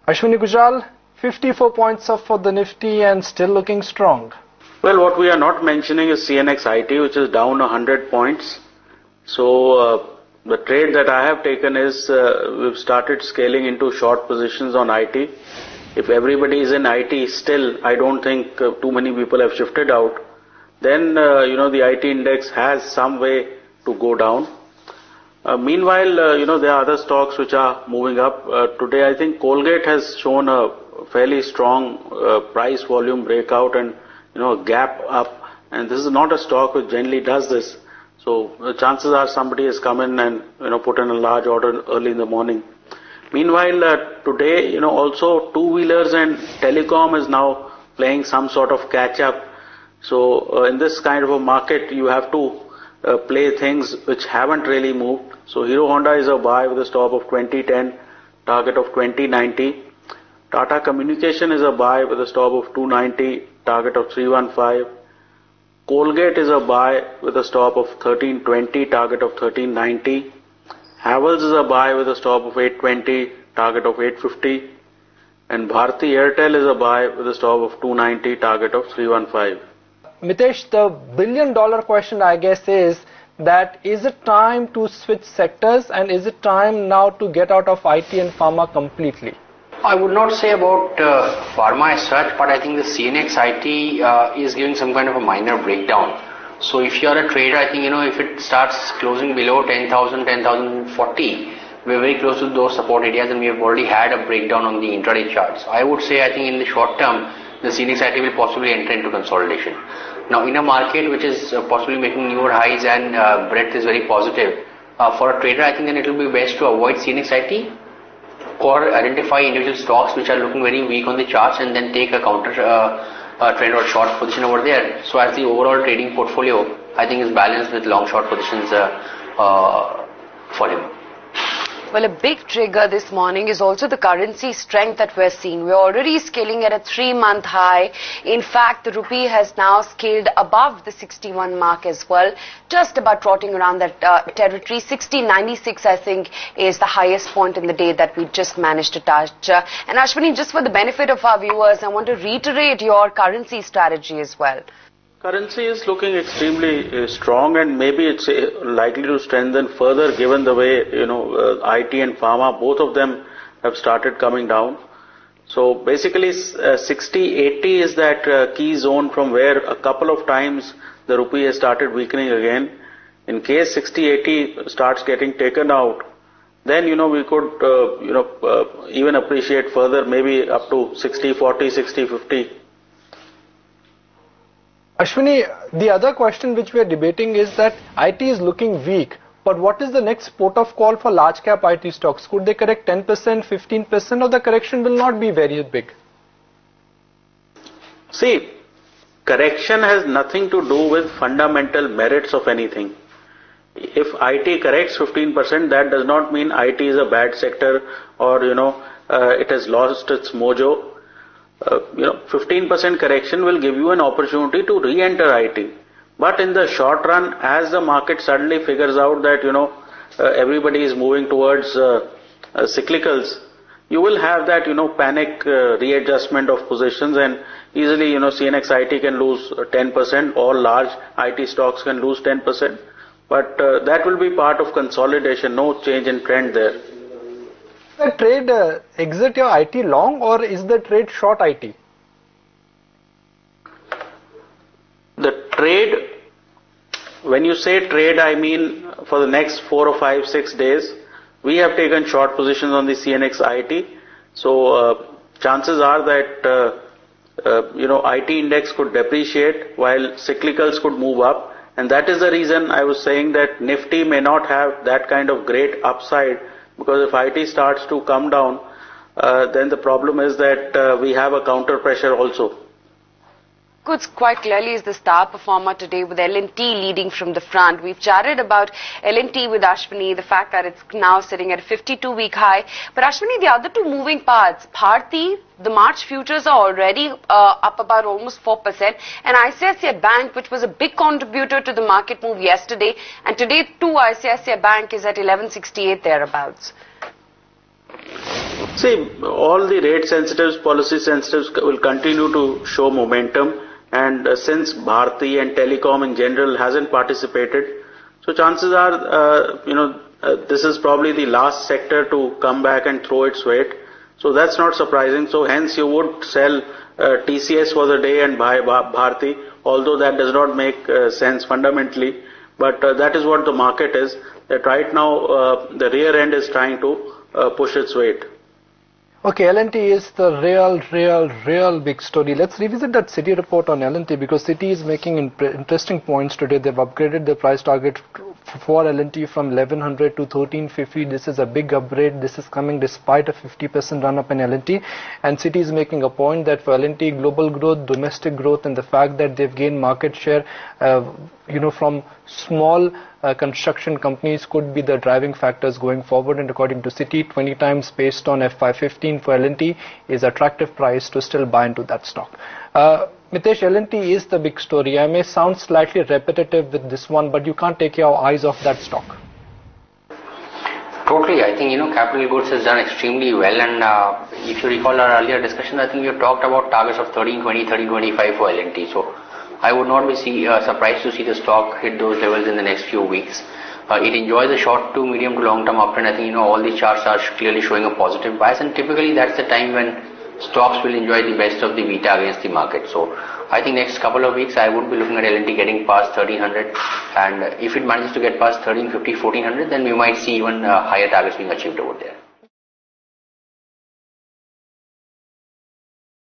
Ashwini Gujral, 54 points up for the Nifty and still looking strong. Well, what we are not mentioning is CNX IT, which is down 100 points. So the trade that I have taken is we've started scaling into short positions on IT. If everybody is in IT still, I don't think too many people have shifted out. Then, the IT index has some way to go down. Meanwhile, there are other stocks which are moving up. Today, I think Colgate has shown a fairly strong price volume breakout and, a gap up. And this is not a stock which generally does this. So the chances are somebody has come in and, put in a large order early in the morning. Meanwhile, today, also two-wheelers and telecom is now playing some sort of catch-up. So in this kind of a market, you have to play things which haven't really moved. So Hero Honda is a buy with a stop of 2010, target of 2090. Tata Communication is a buy with a stop of 290, target of 315. Colgate is a buy with a stop of 1320, target of 1390. Havells is a buy with a stop of 820, target of 850. And Bharti Airtel is a buy with a stop of 290, target of 315. Mitesh, the billion-dollar question, I guess, is it time to switch sectors and is it time now to get out of IT and pharma completely? I would not say about pharma as such, but I think the CNX IT is giving some kind of a minor breakdown. So if you are a trader, I think, if it starts closing below 10,000, 10,040, we're very close to those support areas and we have already had a breakdown on the intraday charts. I would say, I think in the short term, the CNX IT will possibly enter into consolidation. Now, in a market which is possibly making newer highs and breadth is very positive, for a trader, I think then it will be best to avoid CNX IT or identify individual stocks which are looking very weak on the charts and then take a counter trend or short position over there. So as the overall trading portfolio, I think is balanced with long short positions for him. Well, a big trigger this morning is also the currency strength that we're seeing. We're already scaling at a 3-month high. In fact, the rupee has now scaled above the 61 mark as well, just about trotting around that territory. 60.96, I think, is the highest point in the day that we just managed to touch. And Ashwini, just for the benefit of our viewers, I want to reiterate your currency strategy as well. Currency is looking extremely strong and maybe it's likely to strengthen further given the way, IT and pharma, both of them have started coming down. So basically 60.80 is that key zone from where a couple of times the rupee has started weakening again. In case 60.80 starts getting taken out, then, we could, even appreciate further, maybe up to 60.40, 60.50. Ashwini, the other question which we are debating is that IT is looking weak, but what is the next port of call for large cap IT stocks? Could they correct 10%, 15%, or the correction will not be very big? See, correction has nothing to do with fundamental merits of anything. If IT corrects 15%, that does not mean IT is a bad sector or, it has lost its mojo. 15% correction will give you an opportunity to re-enter IT. But in the short run, as the market suddenly figures out that, everybody is moving towards cyclicals, you will have that, panic readjustment of positions and easily, CNX IT can lose 10% or large IT stocks can lose 10%. But that will be part of consolidation, no change in trend there. The trade exit your IT long or is the trade short IT? The trade, when you say trade, I mean for the next 4 or 5, 6 days, we have taken short positions on the CNX IT. So chances are that, IT index could depreciate while cyclicals could move up. And that is the reason I was saying that Nifty may not have that kind of great upside. Because if IT starts to come down, then the problem is that we have a counter pressure also. Goods quite clearly is the star performer today with L&T leading from the front. We've chatted about L&T with Ashwini, the fact that it's now sitting at a 52-week high. But Ashwini, the other two moving parts, Bharti, the March futures are already up about almost 4%. And ICICI Bank, which was a big contributor to the market move yesterday. And today, too, ICICI Bank is at 1168 thereabouts. See, all the rate sensitives, policy sensitives will continue to show momentum, and since Bharti and Telecom in general hasn't participated, so chances are, this is probably the last sector to come back and throw its weight. So that's not surprising. So hence you would sell TCS for the day and buy Bharti, although that does not make sense fundamentally. But that is what the market is, that right now the rear end is trying to push its weight. Okay, L&T is the real big story. Let's revisit that Citi report on L&T, because Citi is making interesting points today. They've upgraded the price target for L&T from 1100 to 1350. This is a big upgrade. This is coming despite a 50% run up in L&T. And Citi is making a point that for L&T, global growth, domestic growth, and the fact that they've gained market share, from small construction companies could be the driving factors going forward. And according to Citi, 20 times based on FY15 for L&T is attractive price to still buy into that stock. Mitesh, L&T is the big story. I may sound slightly repetitive with this one, but you can't take your eyes off that stock. Totally. I think, capital goods has done extremely well. And if you recall our earlier discussion, I think we have talked about targets of 1320, 1325 for L&T. So I would not be surprised to see the stock hit those levels in the next few weeks. It enjoys a short to medium to long term uptrend. I think, all these charts are clearly showing a positive bias, and typically that's the time when stocks will enjoy the best of the beta against the market. So I think next couple of weeks I would be looking at L&T getting past 1300, and if it manages to get past 1350, 1400, then we might see even higher targets being achieved over there.